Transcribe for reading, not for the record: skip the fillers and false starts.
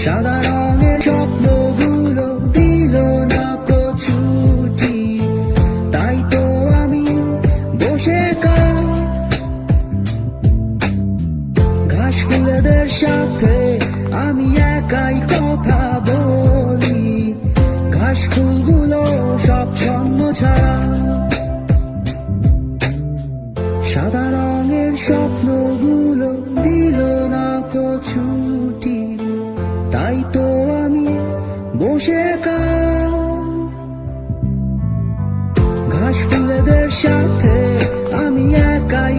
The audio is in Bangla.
সাদা রঙের স্বপ্নগুলো দিল না তো ছুটি, তাই তো আমি বসে ঘাস ফুলেদের সাথে আমি একাই কথা বলি, ঘাস ফুলগুলো সব ছন্ন ছাড়া। সাদা রঙের স্বপ্নগুলো দিল না তো ছুটি, তাই তো আমি বসে ঘাস ফুলেদের সাথে আমি একাই